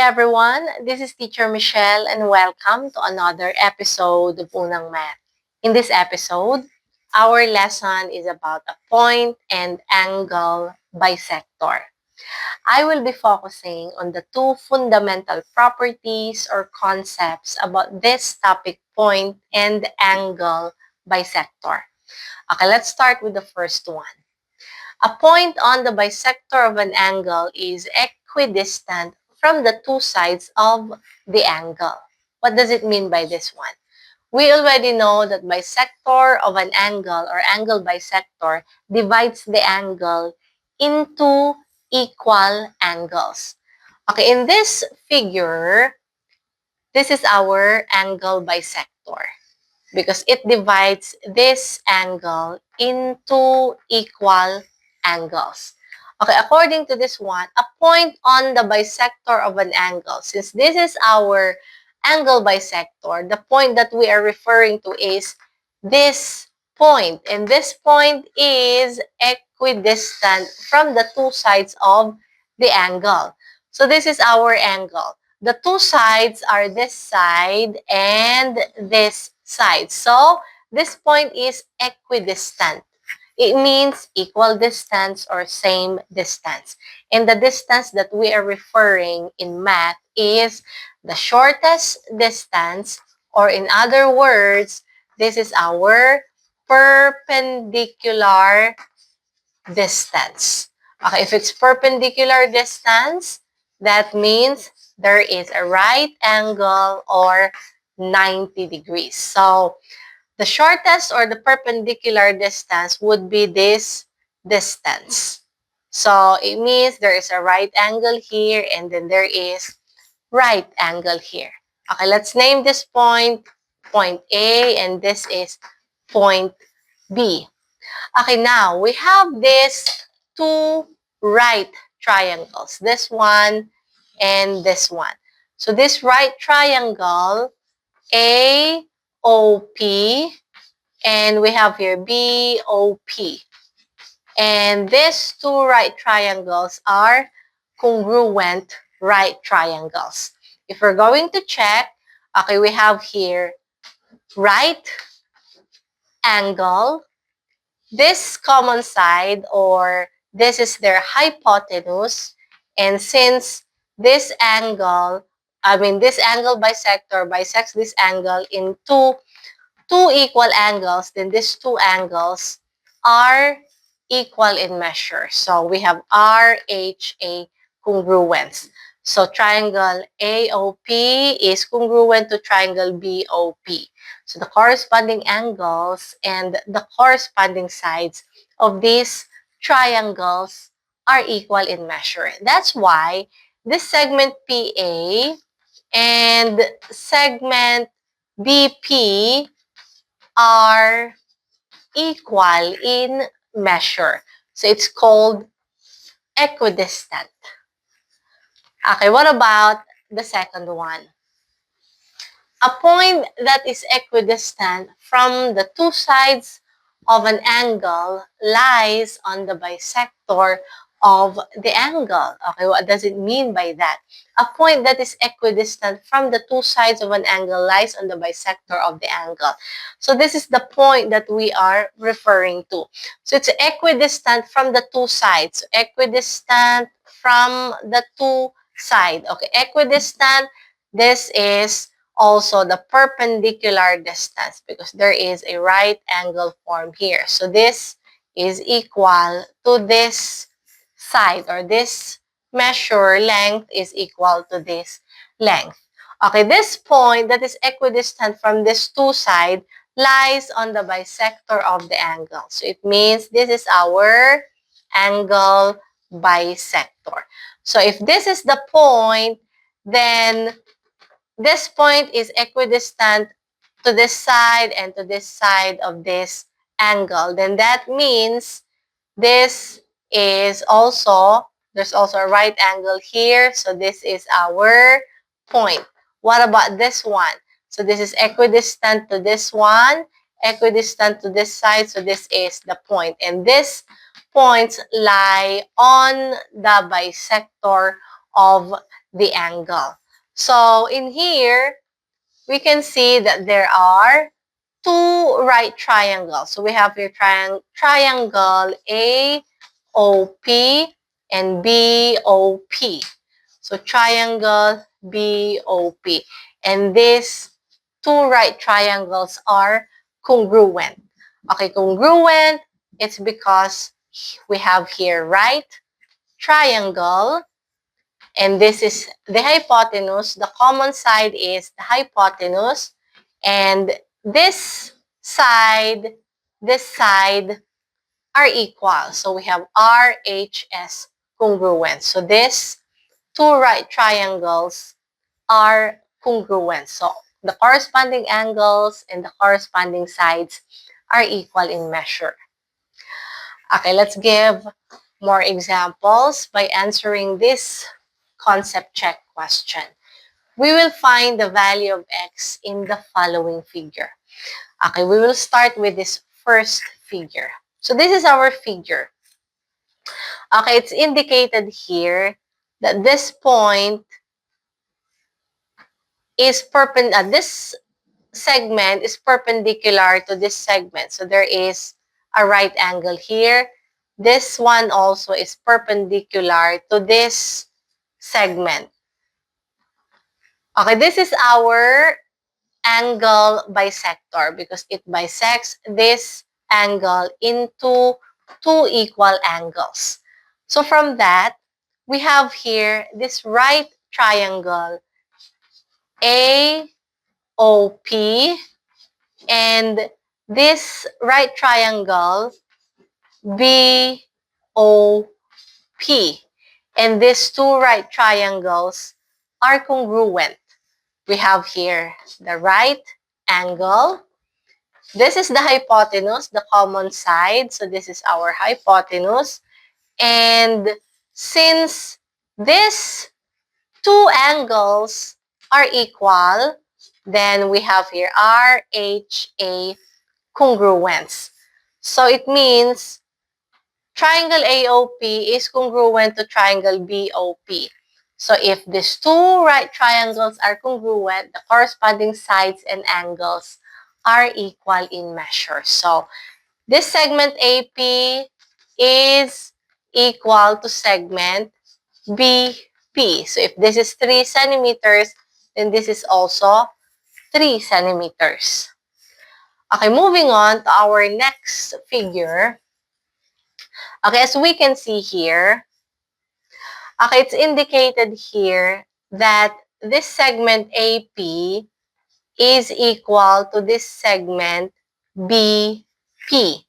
everyone, this is Teacher Michelle and welcome to another episode of Unang Math. In this episode, our lesson is about a point and angle bisector. I will be focusing on the two fundamental properties or concepts about this topic, point and angle bisector. Okay, let's start with the first one. A point on the bisector of an angle is equidistant from the two sides of the angle. What does it mean by this one? We already know that bisector of an angle or angle bisector divides the angle into equal angles. Okay, in this figure, this is our angle bisector because it divides this angle into equal angles. Okay, according to this one, a point on the bisector of an angle, since this is our angle bisector, the point that we are referring to is this point. And this point is equidistant from the two sides of the angle. So this is our angle. The two sides are this side and this side. So this point is equidistant. It means equal distance or same distance. And the distance that we are referring in math is the shortest distance, or in other words, this is our perpendicular distance. Okay, if it's perpendicular distance, that means there is a right angle or 90 degrees. So the shortest or the perpendicular distance would be this distance. So it means there is a right angle here and then there is right angle here. Okay, let's name this point A, and this is point B. Okay, now we have these two right triangles, this one and this one. So this right triangle, AOP, and we have here BOP. And these two right triangles are congruent right triangles. If we're going to check, okay, we have here right angle, this common side, or this is their hypotenuse, and since this angle, this angle bisector bisects this angle into two equal angles, then these two angles are equal in measure. So we have RHA congruence. So triangle AOP is congruent to triangle BOP. So the corresponding angles and the corresponding sides of these triangles are equal in measure. That's why this segment PA and segment BP are equal in measure. So it's called equidistant. Okay, what about the second one? A point that is equidistant from the two sides of an angle lies on the bisector of the angle. Okay, what does it mean by that? A point that is equidistant from the two sides of an angle lies on the bisector of the angle. So this is the point that we are referring to. So it's equidistant from the two sides. Equidistant from the two sides. Okay, equidistant, this is also the perpendicular distance because there is a right angle formed here. So this is equal to this side, or this measure length is equal to this length. Okay, this point that is equidistant from these two sides lies on the bisector of the angle. So it means this is our angle bisector. So if this is the point, then this point is equidistant to this side and to this side of this angle. Then that means this is also, there's also a right angle here. So this is our point. What about this one? So this is equidistant to this one, equidistant to this side. So this is the point. And these points lie on the bisector of the angle. So in here, we can see that there are two right triangles. So we have here triangle AOP and BOP. So triangle BOP. And these two right triangles are congruent. Okay, congruent, it's because we have here right triangle, and this is the hypotenuse. The common side is the hypotenuse, and this side, this side are equal. So we have RHS congruent. So these two right triangles are congruent. So the corresponding angles and the corresponding sides are equal in measure. Okay, let's give more examples by answering this concept check question. We will find the value of x in the following figure. Okay, we will start with this first figure. So this is our figure. Okay, it's indicated here that this point is perpendicular. This segment is perpendicular to this segment. So there is a right angle here. This one also is perpendicular to this segment. Okay, this is our angle bisector because it bisects this angle into two equal angles. So from that, we have here this right triangle AOP and this right triangle BOP. And these two right triangles are congruent. We have here the right angle. This is the hypotenuse, the common side. So this is our hypotenuse. And since these two angles are equal, then we have here RHA congruence. So it means triangle AOP is congruent to triangle BOP. So if these two right triangles are congruent, the corresponding sides and angles are equal in measure. So this segment AP is equal to segment BP. So if this is 3 centimeters, then this is also 3 centimeters. Okay, moving on to our next figure. Okay, as we can see here, okay, it's indicated here that this segment AP is equal to this segment BP.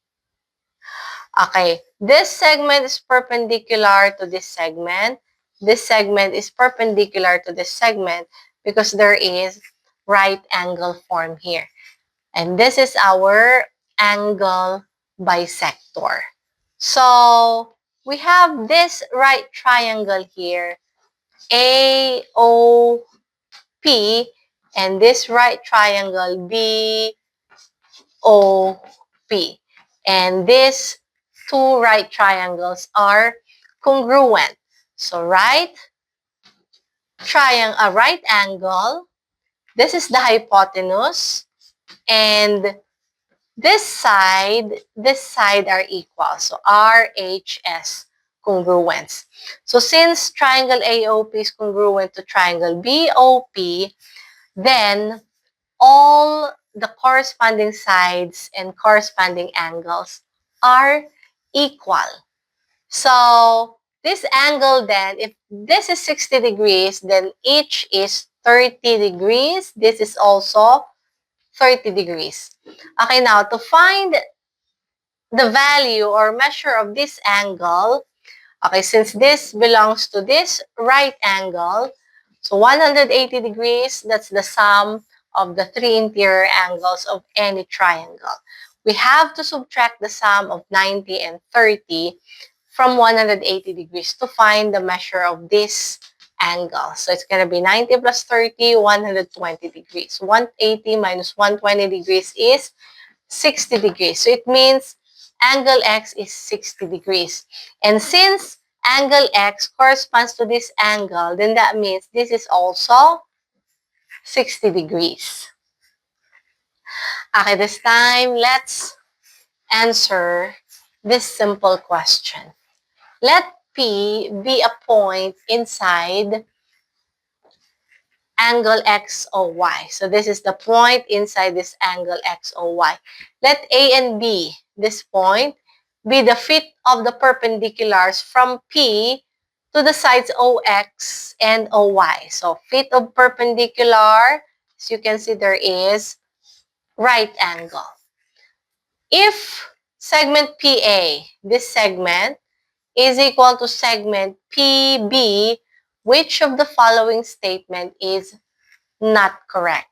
Okay, this segment is perpendicular to this segment. This segment is perpendicular to this segment because there is right angle form here. And this is our angle bisector. So we have this right triangle here, AOP, and this right triangle, BOP. And these two right triangles are congruent. So right triangle, a right angle, this is the hypotenuse, and this side are equal. So RHS congruence. So since triangle AOP is congruent to triangle BOP, then all the corresponding sides and corresponding angles are equal. So this angle then, if this is 60 degrees, then each is 30 degrees. This is also 30 degrees. Okay, now to find the value or measure of this angle, okay, since this belongs to this right angle, so 180 degrees, that's the sum of the three interior angles of any triangle. We have to subtract the sum of 90 and 30 from 180 degrees to find the measure of this angle. So it's going to be 90 plus 30, 120 degrees. 180 minus 120 degrees is 60 degrees. So it means angle X is 60 degrees. And since angle X corresponds to this angle, then that means this is also 60 degrees. Okay, this time, let's answer this simple question. Let P be a point inside angle XOY. So this is the point inside this angle XOY. Let A and B, this point, be the feet of the perpendiculars from P to the sides OX and OY. So feet of perpendicular, as you can see, there is right angle. If segment PA, this segment, is equal to segment PB, which of the following statement is not correct?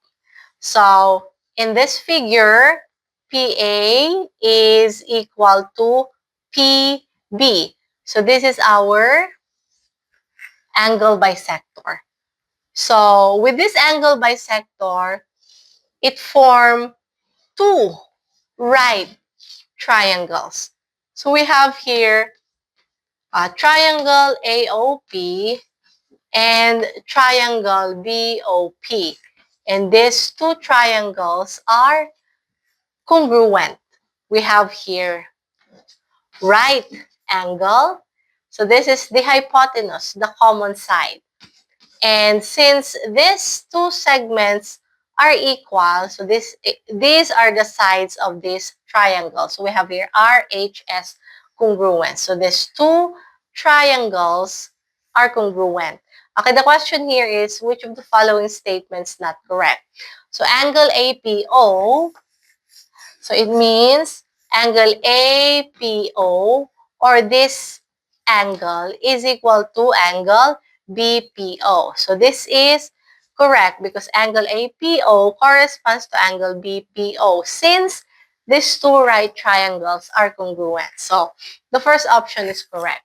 So, in this figure, PA is equal to PB. So, this is our angle bisector. So, with this angle bisector, it forms two right triangles. So, we have here a triangle AOP and triangle BOP. And these two triangles are congruent. We have here right angle. So this is the hypotenuse, the common side. And since these two segments are equal, so these are the sides of this triangle. So we have here RHS congruent. So these two triangles are congruent. Okay, the question here is, which of the following statements not correct? So angle APO, so it means angle APO, or this angle, is equal to angle BPO. So this is correct because angle APO corresponds to angle BPO since these two right triangles are congruent. So the first option is correct.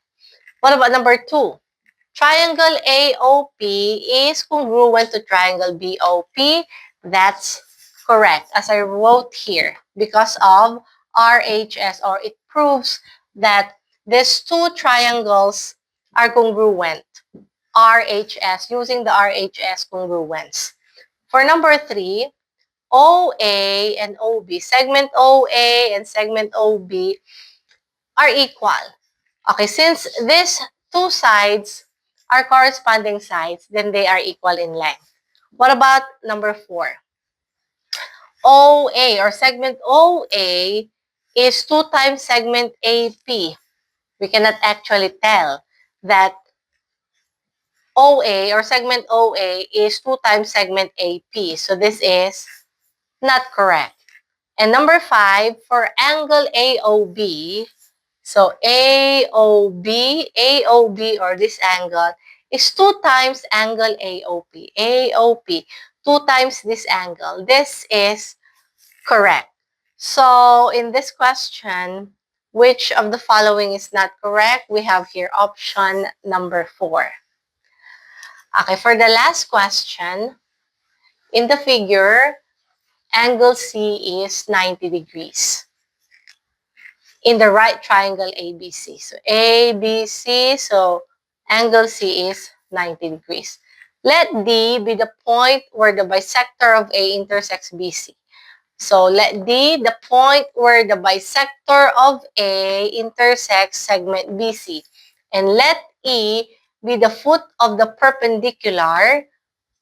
What about number 2? Triangle AOP is congruent to triangle BOP. That's correct, as I wrote here, because of RHS, or it proves that these two triangles are congruent. RHS, using the RHS congruence. For number 3, OA and OB, segment OA and segment OB are equal. Okay, since these two sides are corresponding sides, then they are equal in length. What about number 4? OA, or segment OA, is 2 times segment AP. We cannot actually tell that OA, or segment OA, is 2 times segment AP. So this is not correct. And number 5, for angle AOB, so AOB, or this angle, is 2 times angle AOP. AOP, 2 times this angle. This is correct. So, in this question, which of the following is not correct? We have here option number 4. Okay, for the last question, in the figure, angle C is 90 degrees in the right triangle ABC. So ABC, so angle C is 90 degrees. Let D be the point where the bisector of A intersects BC. So let D the point where the bisector of A intersects segment BC. And let E be the foot of the perpendicular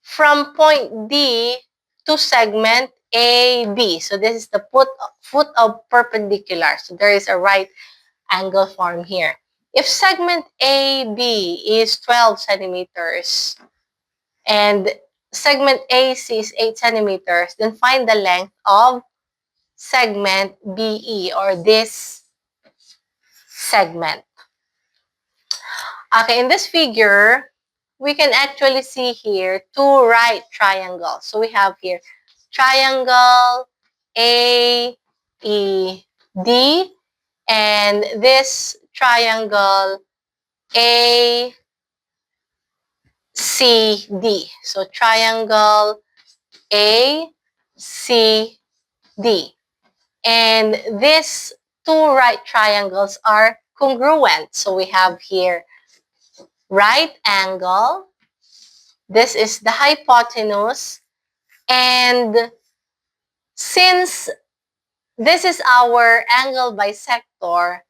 from point D to segment AB. So this is the foot of perpendicular. So there is a right angle form here. If segment AB is 12 centimeters and segment AC is 8 centimeters, then find the length of segment BE, or this segment. Okay, in this figure, we can actually see here 2 right triangles. So we have here triangle AED, and this triangle ACD. So triangle ACD. And these 2 right triangles are congruent. So we have here right angle. This is the hypotenuse. And since this is our angle bisector,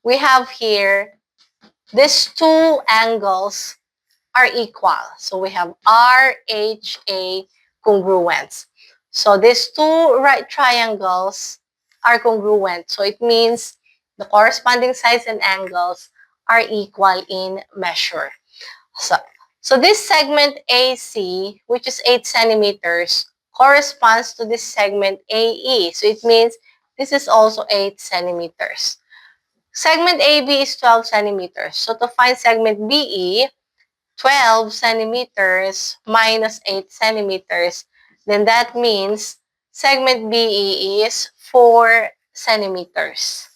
we have here these two angles are equal. So we have RHA congruence. So these two right triangles are congruent. So it means the corresponding sides and angles are equal in measure. So, so this segment AC, which is 8 centimeters, corresponds to this segment AE. So it means this is also 8 centimeters. Segment AB is 12 centimeters. So to find segment BE, 12 centimeters minus 8 centimeters, then that means segment BE is 4 centimeters.